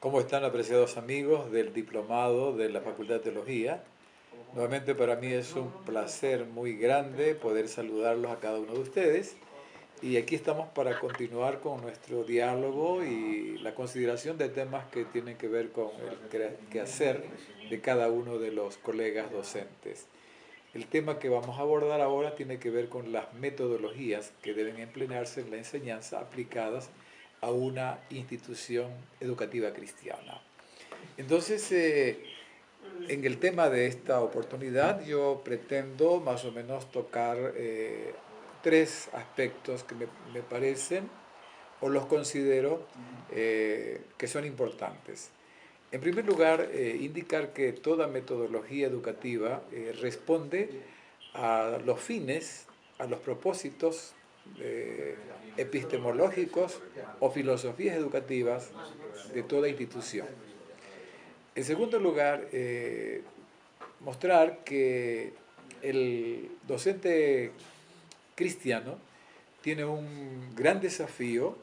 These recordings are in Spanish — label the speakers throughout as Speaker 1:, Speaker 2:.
Speaker 1: ¿Cómo están, apreciados amigos del diplomado de la Facultad de Teología? Nuevamente para mí es un placer muy grande poder saludarlos a cada uno de ustedes. Y aquí estamos para continuar con nuestro diálogo y la consideración de temas que tienen que ver con el quehacer de cada uno de los colegas docentes. El tema que vamos a abordar ahora tiene que ver con las metodologías que deben emplearse en la enseñanza aplicadas a una institución educativa cristiana. Entonces, en el tema de esta oportunidad yo pretendo más o menos tocar tres aspectos que me parecen o los considero que son importantes. En primer lugar, indicar que toda metodología educativa responde a los fines, a los propósitos epistemológicos o filosofías educativas de toda institución. En segundo lugar, mostrar que el docente cristiano tiene un gran desafío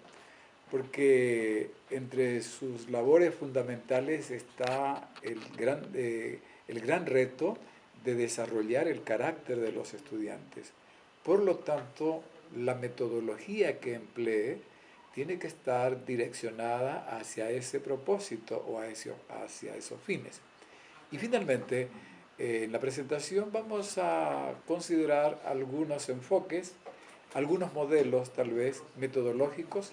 Speaker 1: porque entre sus labores fundamentales está el gran reto de desarrollar el carácter de los estudiantes. Por lo tanto, la metodología que emplee tiene que estar direccionada hacia ese propósito o hacia esos fines. Y finalmente, en la presentación vamos a considerar algunos enfoques, algunos modelos tal vez metodológicos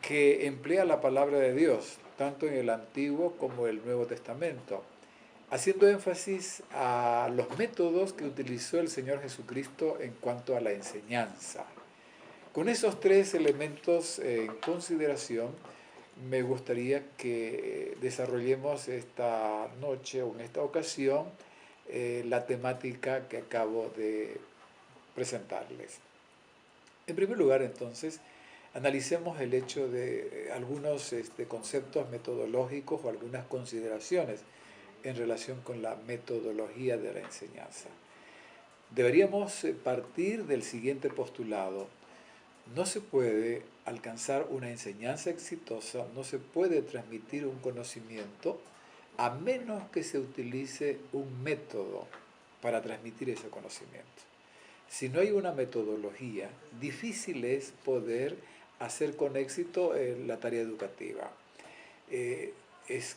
Speaker 1: que emplea la palabra de Dios, tanto en el Antiguo como el Nuevo Testamento, haciendo énfasis a los métodos que utilizó el Señor Jesucristo en cuanto a la enseñanza. Con esos tres elementos en consideración, me gustaría que desarrollemos esta noche o en esta ocasión la temática que acabo de presentarles. En primer lugar, entonces, analicemos el hecho de algunos conceptos metodológicos o algunas consideraciones en relación con la metodología de la enseñanza. Deberíamos partir del siguiente postulado. No se puede alcanzar una enseñanza exitosa, no se puede transmitir un conocimiento a menos que se utilice un método para transmitir ese conocimiento. Si no hay una metodología, difícil es poder hacer con éxito la tarea educativa. Es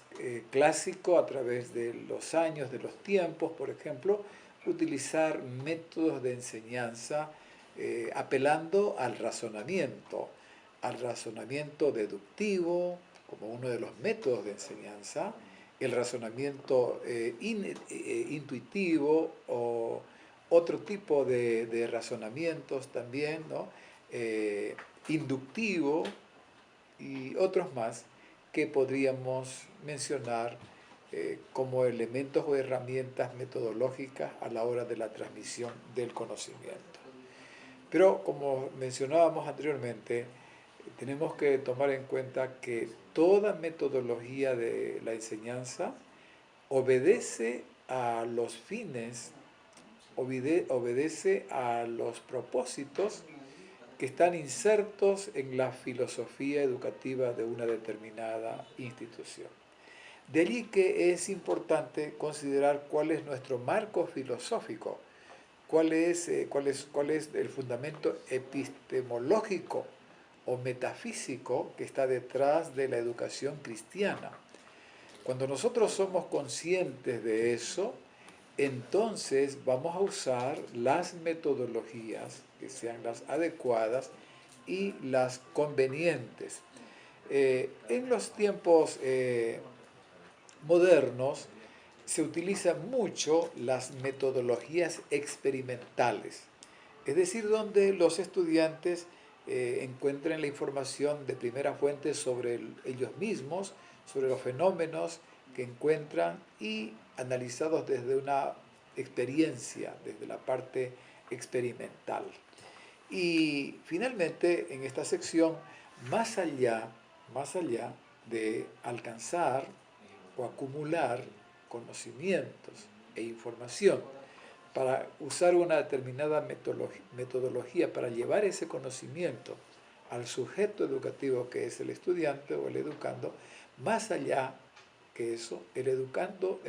Speaker 1: clásico a través de los años, de los tiempos, por ejemplo, utilizar métodos de enseñanza apelando al razonamiento deductivo como uno de los métodos de enseñanza, el razonamiento intuitivo o otro tipo de razonamientos también, ¿no? Inductivo y otros más que podríamos mencionar como elementos o herramientas metodológicas a la hora de la transmisión del conocimiento. Pero como mencionábamos anteriormente, tenemos que tomar en cuenta que toda metodología de la enseñanza obedece a los fines, obedece a los propósitos que están insertos en la filosofía educativa de una determinada institución. De allí que es importante considerar cuál es nuestro marco filosófico, cuál es el fundamento epistemológico o metafísico que está detrás de la educación cristiana. Cuando nosotros somos conscientes de eso, entonces vamos a usar las metodologías que sean las adecuadas y las convenientes. En los tiempos modernos se utilizan mucho las metodologías experimentales, es decir, donde los estudiantes encuentran la información de primera fuente sobre ellos mismos, sobre los fenómenos que encuentran y analizados desde una experiencia, desde la parte experimental. Y finalmente, en esta sección, más allá de alcanzar o acumular conocimientos e información para usar una determinada metodología para llevar ese conocimiento al sujeto educativo que es el estudiante o el educando. Más allá que eso, el educador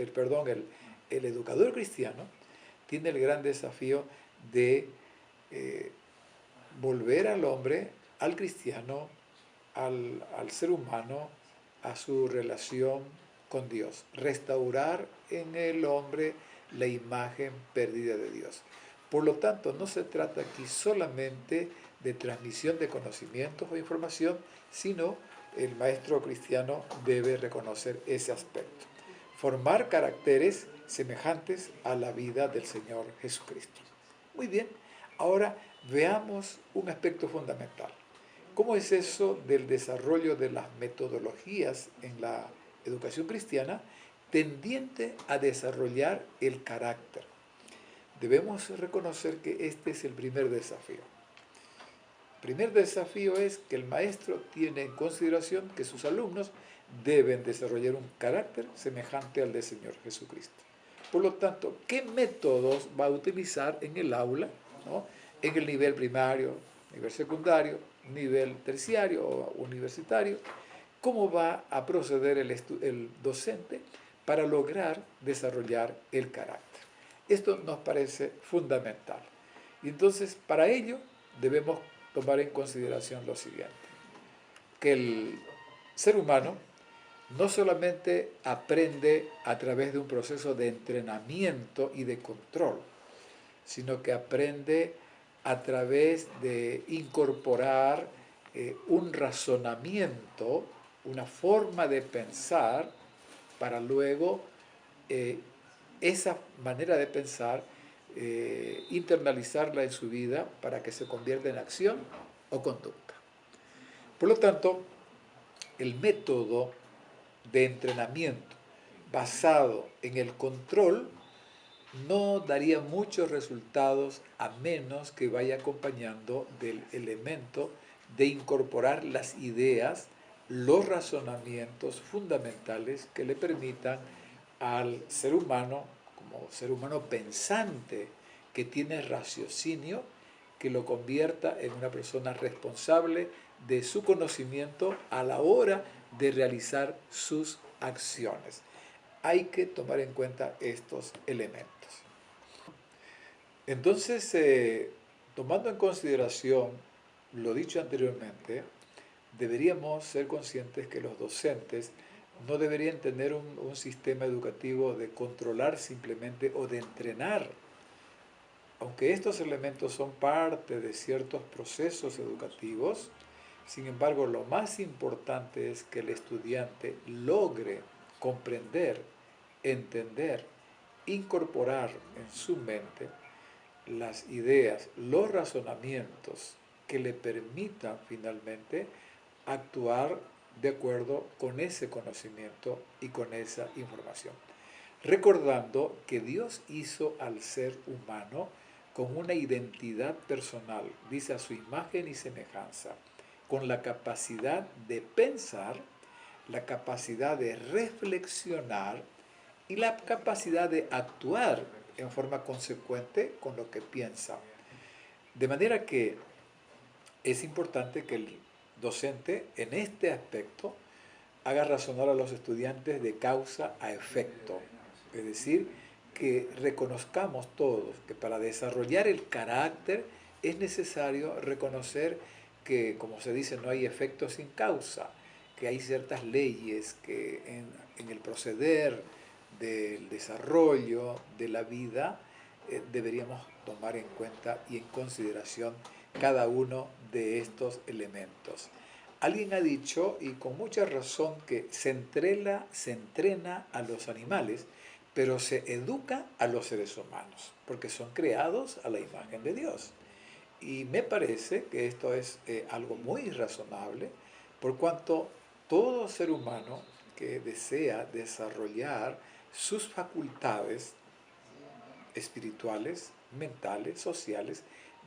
Speaker 1: cristiano tiene el gran desafío de volver al hombre, al cristiano, al ser humano, a su relación con Dios, restaurar en el hombre la imagen perdida de Dios. Por lo tanto, no se trata aquí solamente de transmisión de conocimientos o información, sino el maestro cristiano debe reconocer ese aspecto. Formar caracteres semejantes a la vida del Señor Jesucristo. Muy bien, ahora veamos un aspecto fundamental. ¿Cómo es eso del desarrollo de las metodologías en la educación cristiana tendiente a desarrollar el carácter? Debemos reconocer que este es el primer desafío. El primer desafío es que el maestro tiene en consideración que sus alumnos deben desarrollar un carácter semejante al del Señor Jesucristo. Por lo tanto, ¿qué métodos va a utilizar en el aula, ¿no? En el nivel primario, nivel secundario, nivel terciario o universitario? ¿Cómo va a proceder el docente para lograr desarrollar el carácter? Esto nos parece fundamental. Y entonces, para ello, debemos tomar en consideración lo siguiente, que el ser humano no solamente aprende a través de un proceso de entrenamiento y de control, sino que aprende a través de incorporar un razonamiento, una forma de pensar, para luego esa manera de pensar internalizarla en su vida para que se convierta en acción o conducta. Por lo tanto, el método de entrenamiento basado en el control no daría muchos resultados a menos que vaya acompañando del elemento de incorporar las ideas, los razonamientos fundamentales que le permitan al ser humano, como ser humano pensante, que tiene raciocinio, que lo convierta en una persona responsable de su conocimiento a la hora de realizar sus acciones. Hay que tomar en cuenta estos elementos. Entonces, tomando en consideración lo dicho anteriormente, deberíamos ser conscientes que los docentes no deberían tener un sistema educativo de controlar simplemente o de entrenar. Aunque estos elementos son parte de ciertos procesos educativos, sin embargo, lo más importante es que el estudiante logre comprender, entender, incorporar en su mente las ideas, los razonamientos que le permitan finalmente actuar de acuerdo con ese conocimiento y con esa información. Recordando que Dios hizo al ser humano con una identidad personal, dice a su imagen y semejanza, con la capacidad de pensar, la capacidad de reflexionar y la capacidad de actuar en forma consecuente con lo que piensa. De manera que es importante que el docente en este aspecto haga razonar a los estudiantes de causa a efecto. Es decir, que reconozcamos todos que para desarrollar el carácter es necesario reconocer que, como se dice, no hay efecto sin causa, que hay ciertas leyes que en el proceder del desarrollo de la vida deberíamos tomar en cuenta y en consideración cada uno de estos elementos. Alguien ha dicho, y con mucha razón, que se entrena a los animales, pero se educa a los seres humanos, porque son creados a la imagen de Dios. Y me parece que esto es algo muy razonable, por cuanto todo ser humano que desea desarrollar sus facultades espirituales, mentales, sociales,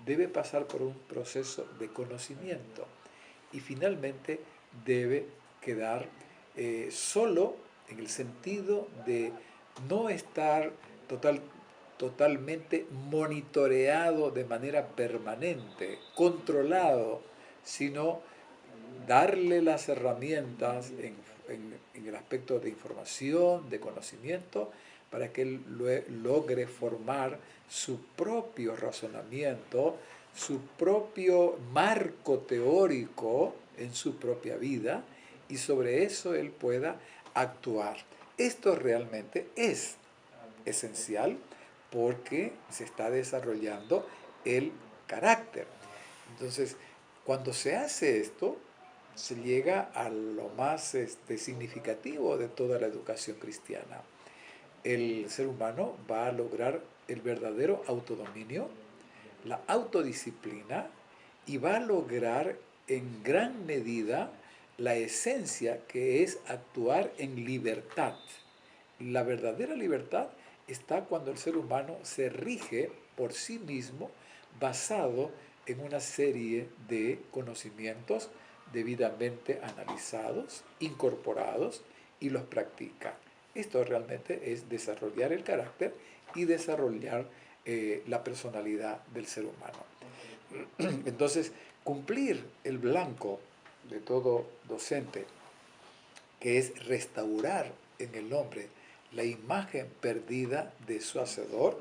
Speaker 1: debe pasar por un proceso de conocimiento y finalmente debe quedar solo en el sentido de no estar totalmente monitoreado de manera permanente, controlado sino darle las herramientas en el aspecto de información, de conocimiento, para que él logre formar su propio razonamiento, su propio marco teórico en su propia vida, y sobre eso él pueda actuar. Esto realmente es esencial porque se está desarrollando el carácter. Entonces, cuando se hace esto, se llega a lo más significativo de toda la educación cristiana. El ser humano va a lograr el verdadero autodominio, la autodisciplina, y va a lograr en gran medida la esencia, que es actuar en libertad. La verdadera libertad está cuando el ser humano se rige por sí mismo, basado en una serie de conocimientos debidamente analizados, incorporados, y los practica. Esto realmente es desarrollar el carácter y desarrollar la personalidad del ser humano. Entonces, cumplir el blanco de todo docente, que es restaurar en el hombre la imagen perdida de su hacedor,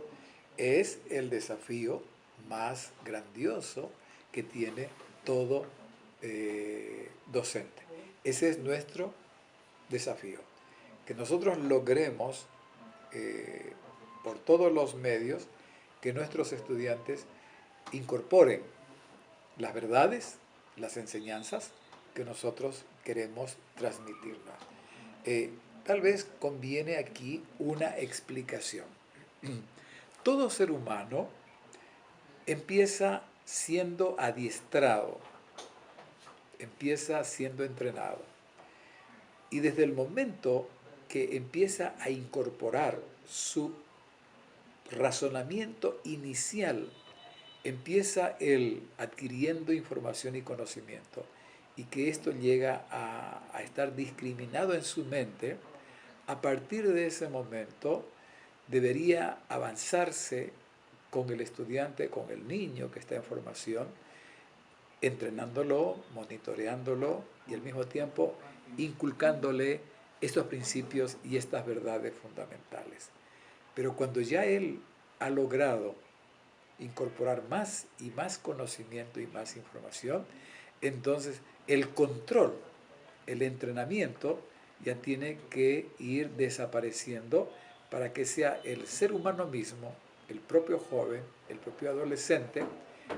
Speaker 1: es el desafío más grandioso que tiene todo docente. Ese es nuestro desafío, que nosotros logremos por todos los medios que nuestros estudiantes incorporen las verdades, las enseñanzas que nosotros queremos transmitirlas. Tal vez conviene aquí una explicación. Todo ser humano empieza siendo adiestrado, empieza siendo entrenado. Y desde el momento que empieza a incorporar su razonamiento inicial, empieza él adquiriendo información y conocimiento, y que esto llega a estar discriminado en su mente, a partir de ese momento debería avanzarse con el estudiante, con el niño que está en formación, entrenándolo, monitoreándolo y al mismo tiempo inculcándole estos principios y estas verdades fundamentales. Pero cuando ya él ha logrado incorporar más y más conocimiento y más información, entonces el control, el entrenamiento ya tiene que ir desapareciendo para que sea el ser humano mismo, el propio joven, el propio adolescente,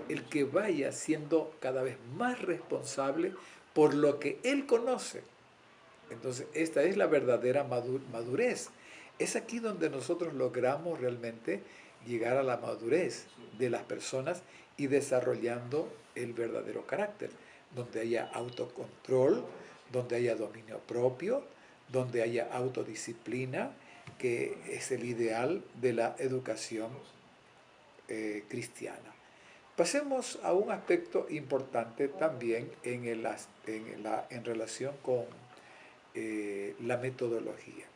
Speaker 1: el que vaya siendo cada vez más responsable por lo que él conoce. Entonces, esta es la verdadera madurez. Es aquí donde nosotros logramos realmente llegar a la madurez de las personas y desarrollando el verdadero carácter, donde haya autocontrol, donde haya dominio propio, donde haya autodisciplina, que es el ideal de la educación cristiana. Pasemos a un aspecto importante también en relación con la metodología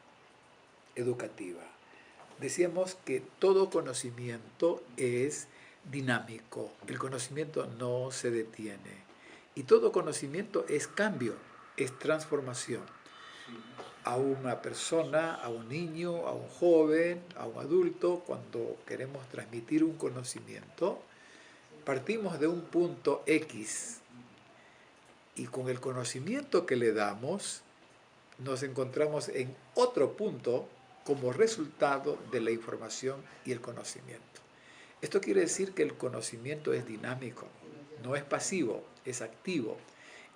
Speaker 1: educativa. Decíamos que todo conocimiento es dinámico, el conocimiento no se detiene, y todo conocimiento es cambio, es transformación. A una persona, a un niño, a un joven, a un adulto, cuando queremos transmitir un conocimiento, partimos de un punto X, y con el conocimiento que le damos, nos encontramos en otro punto como resultado de la información y el conocimiento. Esto quiere decir que el conocimiento es dinámico, no es pasivo, es activo.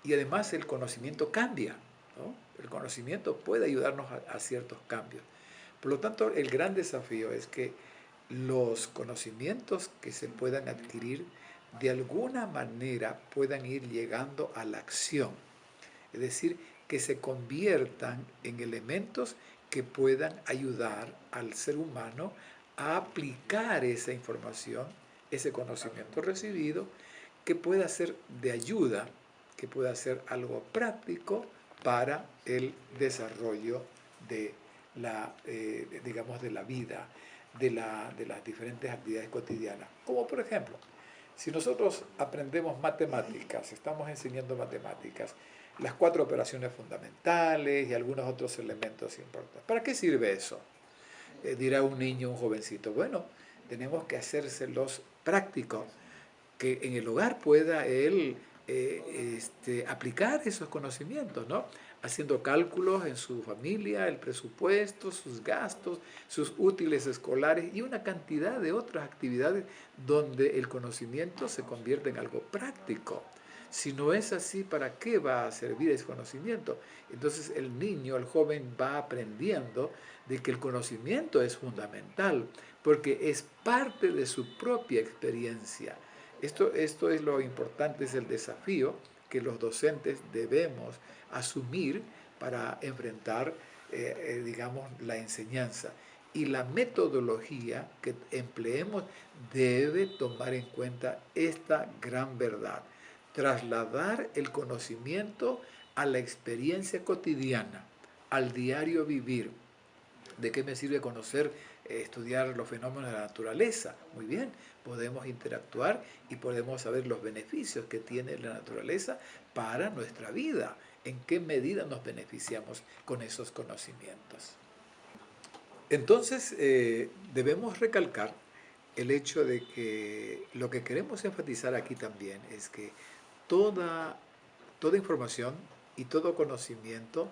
Speaker 1: Y además el conocimiento cambia, ¿no? El conocimiento puede ayudarnos a ciertos cambios. Por lo tanto, el gran desafío es que los conocimientos que se puedan adquirir de alguna manera puedan ir llegando a la acción. Es decir, que se conviertan en elementos que puedan ayudar al ser humano a aplicar esa información, ese conocimiento recibido, que pueda ser de ayuda, que pueda ser algo práctico para el desarrollo de digamos, de la vida, de las diferentes actividades cotidianas. Como por ejemplo, Si nosotros aprendemos matemáticas, estamos enseñando matemáticas, las 4 operaciones fundamentales y algunos otros elementos importantes, ¿para qué sirve eso? Dirá un niño, un jovencito. Bueno, tenemos que hacérselos prácticos, que en el hogar pueda él aplicar esos conocimientos, ¿no? Haciendo cálculos en su familia, el presupuesto, sus gastos, sus útiles escolares y una cantidad de otras actividades donde el conocimiento se convierte en algo práctico. Si no es así, ¿para qué va a servir ese conocimiento? Entonces el niño, el joven va aprendiendo de que el conocimiento es fundamental porque es parte de su propia experiencia. Esto es lo importante, es el desafío que los docentes debemos asumir para enfrentar, digamos, la enseñanza. Y la metodología que empleemos debe tomar en cuenta esta gran verdad: trasladar el conocimiento a la experiencia cotidiana, al diario vivir. ¿De qué me sirve conocer, estudiar los fenómenos de la naturaleza? Muy bien, podemos interactuar y podemos saber los beneficios que tiene la naturaleza para nuestra vida. ¿En qué medida nos beneficiamos con esos conocimientos? Entonces, debemos recalcar el hecho de que lo que queremos enfatizar aquí también es que toda información y todo conocimiento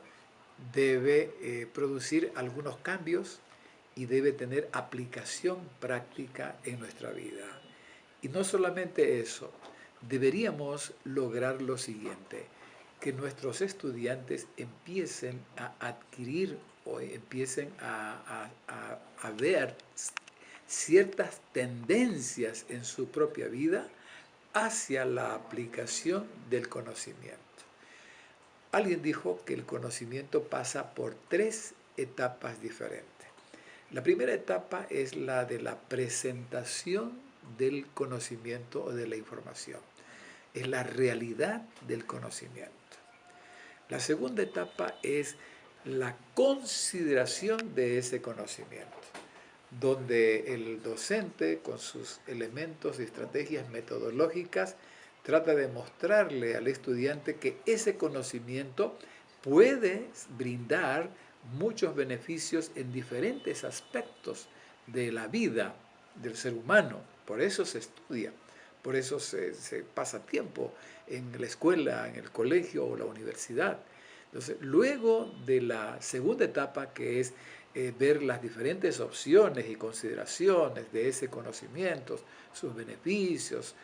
Speaker 1: debe producir algunos cambios y debe tener aplicación práctica en nuestra vida. Y no solamente eso, deberíamos lograr lo siguiente: que nuestros estudiantes empiecen a adquirir o empiecen a ver ciertas tendencias en su propia vida hacia la aplicación del conocimiento. Alguien dijo que el conocimiento pasa por 3 etapas diferentes. La primera etapa es la de la presentación del conocimiento o de la información. Es la realidad del conocimiento. La segunda etapa es la consideración de ese conocimiento, donde el docente, con sus elementos y estrategias metodológicas, trata de mostrarle al estudiante que ese conocimiento puede brindar muchos beneficios en diferentes aspectos de la vida del ser humano. Por eso se estudia, por eso se pasa tiempo en la escuela, en el colegio o la universidad. Entonces, luego de la segunda etapa, que es ver las diferentes opciones y consideraciones de ese conocimiento, sus beneficios,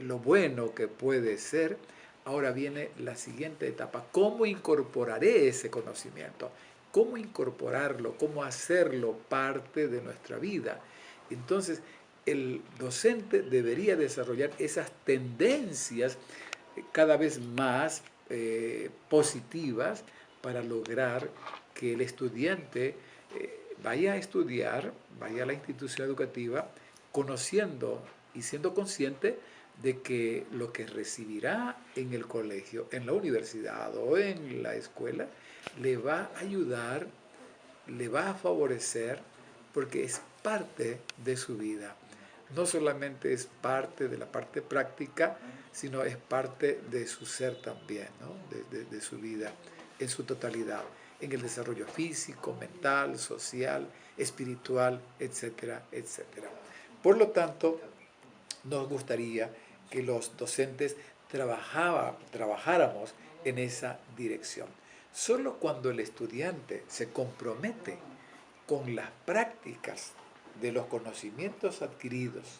Speaker 1: lo bueno que puede ser, ahora viene la siguiente etapa: ¿cómo incorporaré ese conocimiento? ¿Cómo incorporarlo? ¿Cómo hacerlo parte de nuestra vida? Entonces, el docente debería desarrollar esas tendencias cada vez más positivas para lograr que el estudiante vaya a estudiar, vaya a la institución educativa, conociendo y siendo consciente de que lo que recibirá en el colegio, en la universidad o en la escuela, le va a ayudar, le va a favorecer, porque es parte de su vida. No solamente es parte de la parte práctica, sino es parte de su ser también, ¿no? de su vida en su totalidad, en el desarrollo físico, mental, social, espiritual, etcétera, etcétera. Por lo tanto, nos gustaría que los docentes trabajáramos en esa dirección. Solo cuando el estudiante se compromete con las prácticas de los conocimientos adquiridos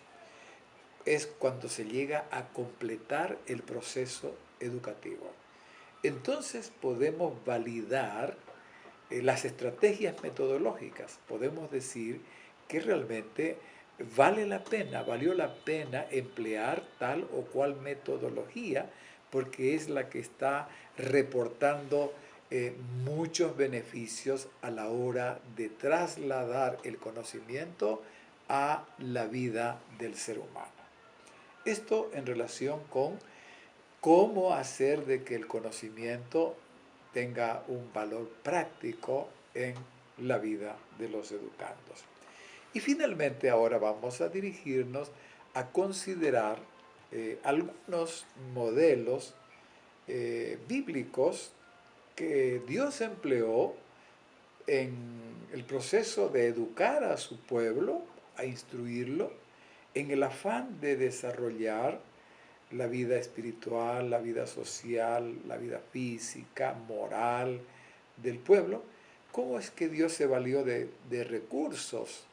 Speaker 1: es cuando se llega a completar el proceso educativo. Entonces podemos validar las estrategias metodológicas. Podemos decir que realmente valió la pena emplear tal o cual metodología, porque es la que está reportando muchos beneficios a la hora de trasladar el conocimiento a la vida del ser humano. Esto en relación con cómo hacer de que el conocimiento tenga un valor práctico en la vida de los educandos. Y finalmente ahora vamos a dirigirnos a considerar algunos modelos bíblicos que Dios empleó en el proceso de educar a su pueblo, a instruirlo, en el afán de desarrollar la vida espiritual, la vida social, la vida física, moral del pueblo. ¿Cómo es que Dios se valió de recursos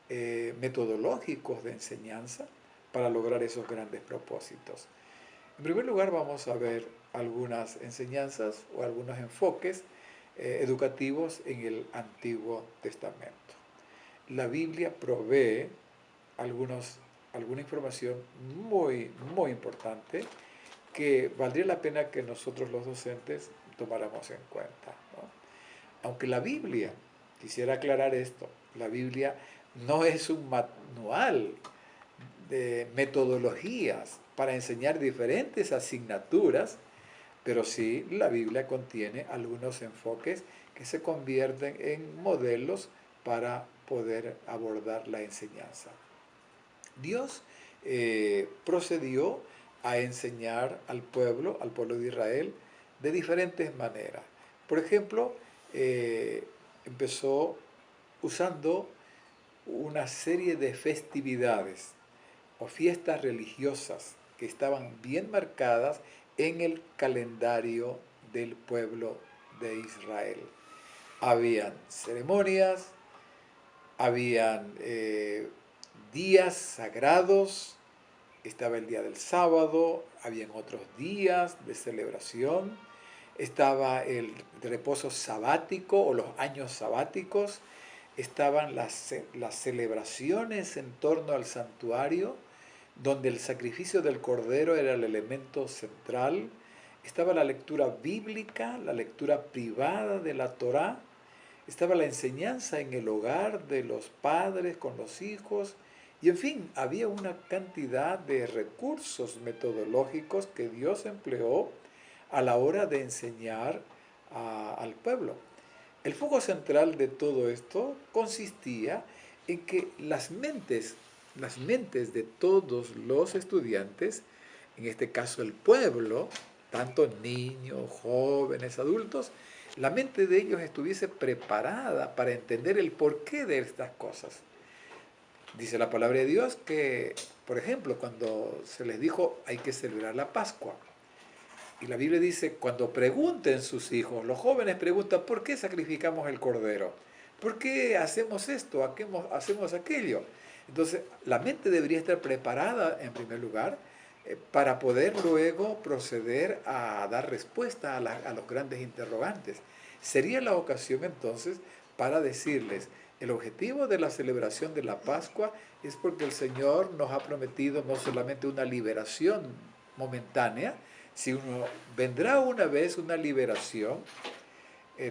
Speaker 1: metodológicos de enseñanza para lograr esos grandes propósitos? En primer lugar, vamos a ver algunas enseñanzas o algunos enfoques educativos en el Antiguo Testamento. La Biblia provee alguna información muy, muy importante que valdría la pena que nosotros los docentes tomáramos en cuenta, ¿no? Aunque la Biblia, quisiera aclarar esto, la Biblia no es un manual de metodologías para enseñar diferentes asignaturas, pero sí la Biblia contiene algunos enfoques que se convierten en modelos para poder abordar la enseñanza. Dios procedió a enseñar al pueblo de Israel, de diferentes maneras. Por ejemplo, empezó usando una serie de festividades o fiestas religiosas que estaban bien marcadas en el calendario del pueblo de Israel. Habían ceremonias, habían días sagrados, estaba el día del sábado, habían otros días de celebración, estaba el reposo sabático o los años sabáticos, estaban las celebraciones en torno al santuario, donde el sacrificio del cordero era el elemento central, estaba la lectura bíblica, la lectura privada de la Torá, estaba la enseñanza en el hogar de los padres con los hijos, y en fin, había una cantidad de recursos metodológicos que Dios empleó a la hora de enseñar al pueblo. El foco central de todo esto consistía en que las mentes de todos los estudiantes, en este caso el pueblo, tanto niños, jóvenes, adultos, la mente de ellos estuviese preparada para entender el porqué de estas cosas. Dice la palabra de Dios que, por ejemplo, cuando se les dijo hay que celebrar la Pascua, y la Biblia dice, cuando pregunten sus hijos, los jóvenes preguntan, ¿por qué sacrificamos el cordero? ¿Por qué hacemos esto? ¿Hacemos aquello? Entonces, la mente debería estar preparada, en primer lugar, para poder luego proceder a dar respuesta a los grandes interrogantes. Sería la ocasión, entonces, para decirles, el objetivo de la celebración de la Pascua es porque el Señor nos ha prometido no solamente una liberación momentánea, sino vendrá una vez una liberación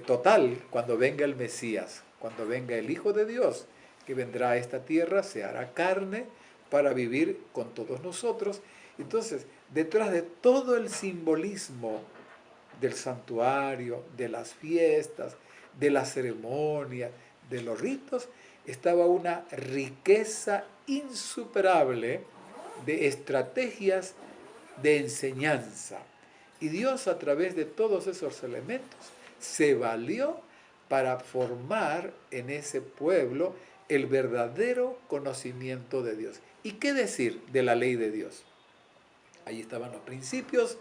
Speaker 1: total cuando venga el Mesías, cuando venga el Hijo de Dios, que vendrá a esta tierra, se hará carne para vivir con todos nosotros. Entonces, detrás de todo el simbolismo del santuario, de las fiestas, de las ceremonias, de los ritos, estaba una riqueza insuperable de estrategias de enseñanza. Y Dios, a través de todos esos elementos, se valió para formar en ese pueblo el verdadero conocimiento de Dios. ¿Y qué decir de la ley de Dios? Ahí estaban los principios,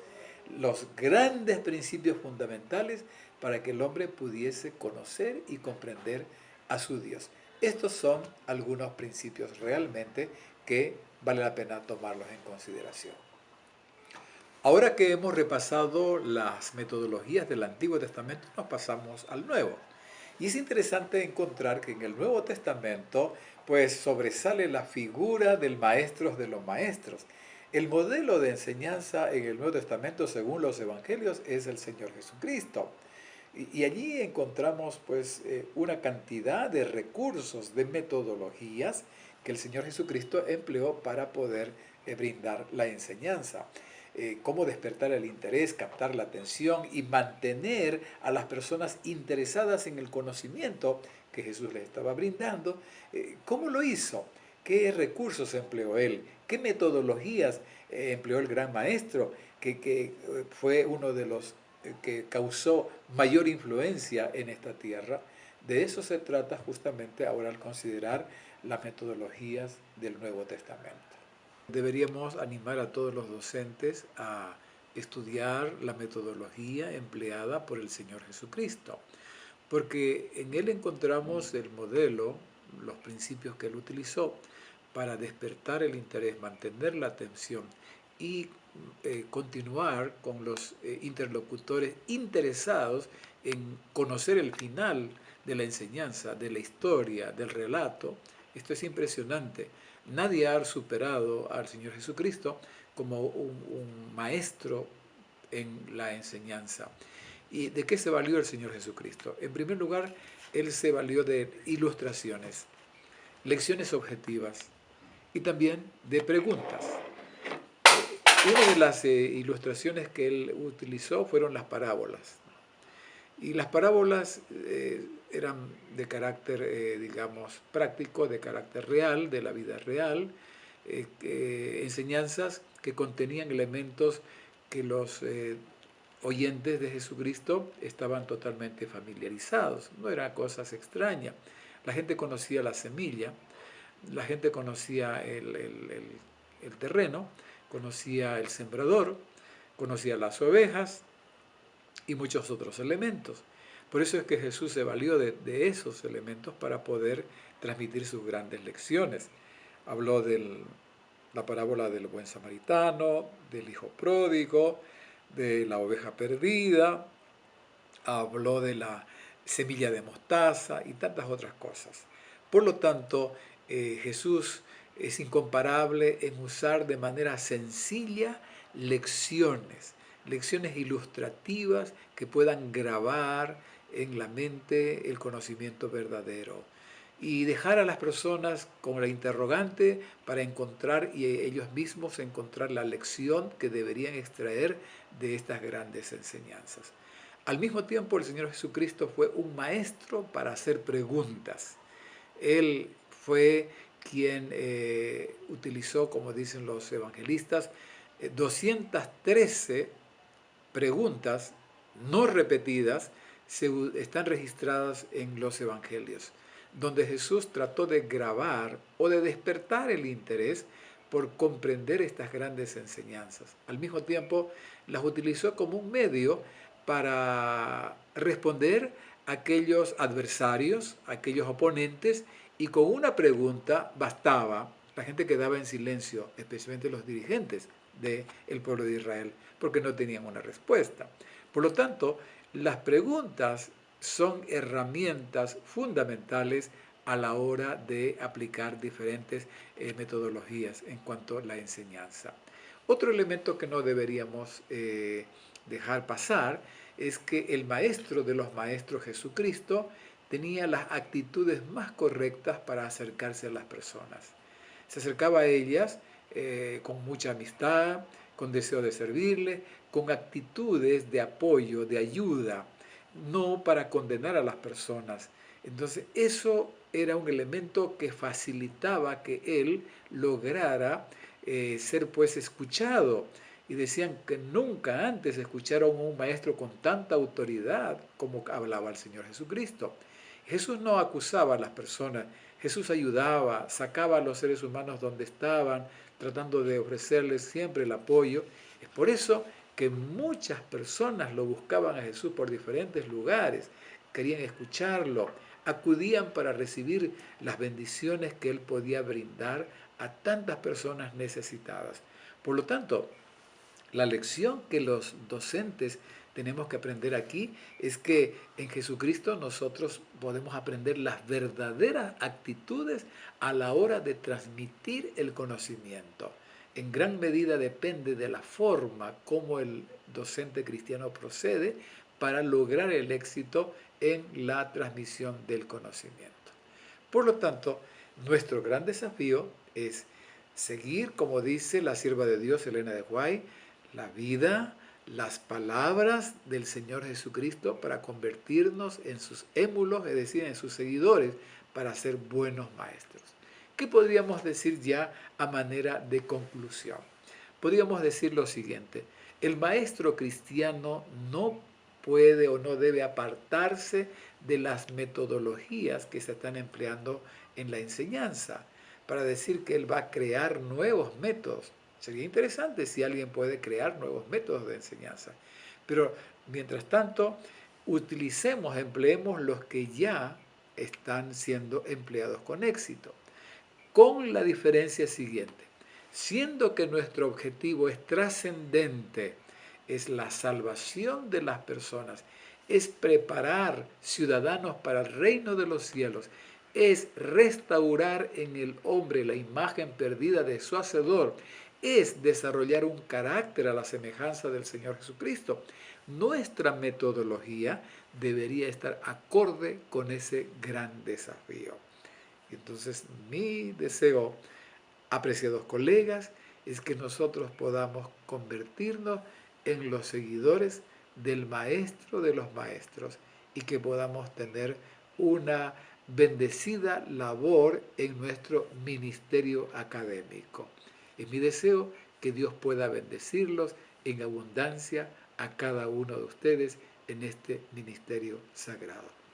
Speaker 1: los grandes principios fundamentales para que el hombre pudiese conocer y comprender a su Dios. Estos son algunos principios realmente que vale la pena tomarlos en consideración. Ahora que hemos repasado las metodologías del Antiguo Testamento, nos pasamos al Nuevo. Y es interesante encontrar que en el Nuevo Testamento pues sobresale la figura del maestro de los maestros. El modelo de enseñanza en el Nuevo Testamento, según los evangelios, es el Señor Jesucristo. Y allí encontramos pues una cantidad de recursos, de metodologías que el Señor Jesucristo empleó para poder brindar la enseñanza. Cómo despertar el interés, captar la atención y mantener a las personas interesadas en el conocimiento que Jesús les estaba brindando. ¿Cómo lo hizo? qué recursos empleó él, qué metodologías empleó el gran maestro, que fue uno de los que causó mayor influencia en esta tierra. De eso se trata justamente ahora al considerar las metodologías del Nuevo Testamento. Deberíamos animar a todos los docentes a estudiar la metodología empleada por el Señor Jesucristo, porque en él encontramos el modelo, los principios que él utilizó para despertar el interés, mantener la atención y continuar con los interlocutores interesados en conocer el final de la enseñanza, de la historia, del relato. Esto es impresionante. Nadie ha superado al Señor Jesucristo como un maestro en la enseñanza. ¿Y de qué se valió el Señor Jesucristo? En primer lugar, Él se valió de ilustraciones, lecciones objetivas y también de preguntas. Una de las ilustraciones que Él utilizó fueron las parábolas. Y las parábolas eran de carácter, digamos, práctico, de carácter real, de la vida real, enseñanzas que contenían elementos que los oyentes de Jesucristo estaban totalmente familiarizados, no eran cosas extrañas. La gente conocía la semilla, la gente conocía el terreno, conocía el sembrador, conocía las ovejas y muchos otros elementos. Por eso es que Jesús se valió de esos elementos para poder transmitir sus grandes lecciones. Habló de la parábola del buen samaritano, del hijo pródigo, de la oveja perdida, habló de la semilla de mostaza y tantas otras cosas. Por lo tanto, Jesús es incomparable en usar de manera sencilla lecciones ilustrativas que puedan grabar en la mente el conocimiento verdadero y dejar a las personas con la interrogante para encontrar y ellos mismos encontrar la lección que deberían extraer de estas grandes enseñanzas. Al mismo tiempo, el Señor Jesucristo fue un maestro para hacer preguntas. Él fue quien utilizó, como dicen los evangelistas, 213 preguntas no repetidas están registradas en los evangelios, donde Jesús trató de grabar o de despertar el interés por comprender estas grandes enseñanzas. Al mismo tiempo, las utilizó como un medio para responder a aquellos adversarios, a aquellos oponentes, y con una pregunta bastaba. La gente quedaba en silencio, especialmente los dirigentes del pueblo de Israel, porque no tenían una respuesta. Por lo tanto, las preguntas son herramientas fundamentales a la hora de aplicar diferentes metodologías en cuanto a la enseñanza. Otro elemento que no deberíamos dejar pasar es que el maestro de los maestros, Jesucristo, tenía las actitudes más correctas para acercarse a las personas. Se acercaba a ellas con mucha amistad, con deseo de servirles, con actitudes de apoyo, de ayuda, no para condenar a las personas. Entonces, eso era un elemento que facilitaba que él lograra ser pues escuchado. Y decían que nunca antes escucharon a un maestro con tanta autoridad como hablaba el Señor Jesucristo. Jesús no acusaba a las personas, Jesús ayudaba, sacaba a los seres humanos donde estaban, tratando de ofrecerles siempre el apoyo. Es por eso que muchas personas lo buscaban a Jesús por diferentes lugares, querían escucharlo, acudían para recibir las bendiciones que él podía brindar a tantas personas necesitadas. Por lo tanto, la lección que los docentes tenemos que aprender aquí es que en Jesucristo nosotros podemos aprender las verdaderas actitudes a la hora de transmitir el conocimiento. En gran medida depende de la forma como el docente cristiano procede para lograr el éxito en la transmisión del conocimiento. Por lo tanto, nuestro gran desafío es seguir, como dice la sierva de Dios, Elena de White, la vida, las palabras del Señor Jesucristo para convertirnos en sus émulos, es decir, en sus seguidores, para ser buenos maestros. ¿Qué podríamos decir ya a manera de conclusión? Podríamos decir lo siguiente: el maestro cristiano no puede o no debe apartarse de las metodologías que se están empleando en la enseñanza para decir que él va a crear nuevos métodos. Sería interesante si alguien puede crear nuevos métodos de enseñanza. Pero mientras tanto, empleemos los que ya están siendo empleados con éxito, con la diferencia siguiente: siendo que nuestro objetivo es trascendente, es la salvación de las personas, es preparar ciudadanos para el reino de los cielos, es restaurar en el hombre la imagen perdida de su Hacedor, es desarrollar un carácter a la semejanza del Señor Jesucristo. Nuestra metodología debería estar acorde con ese gran desafío. Entonces, mi deseo, apreciados colegas, es que nosotros podamos convertirnos en los seguidores del Maestro de los Maestros y que podamos tener una bendecida labor en nuestro ministerio académico. Es mi deseo que Dios pueda bendecirlos en abundancia a cada uno de ustedes en este ministerio sagrado.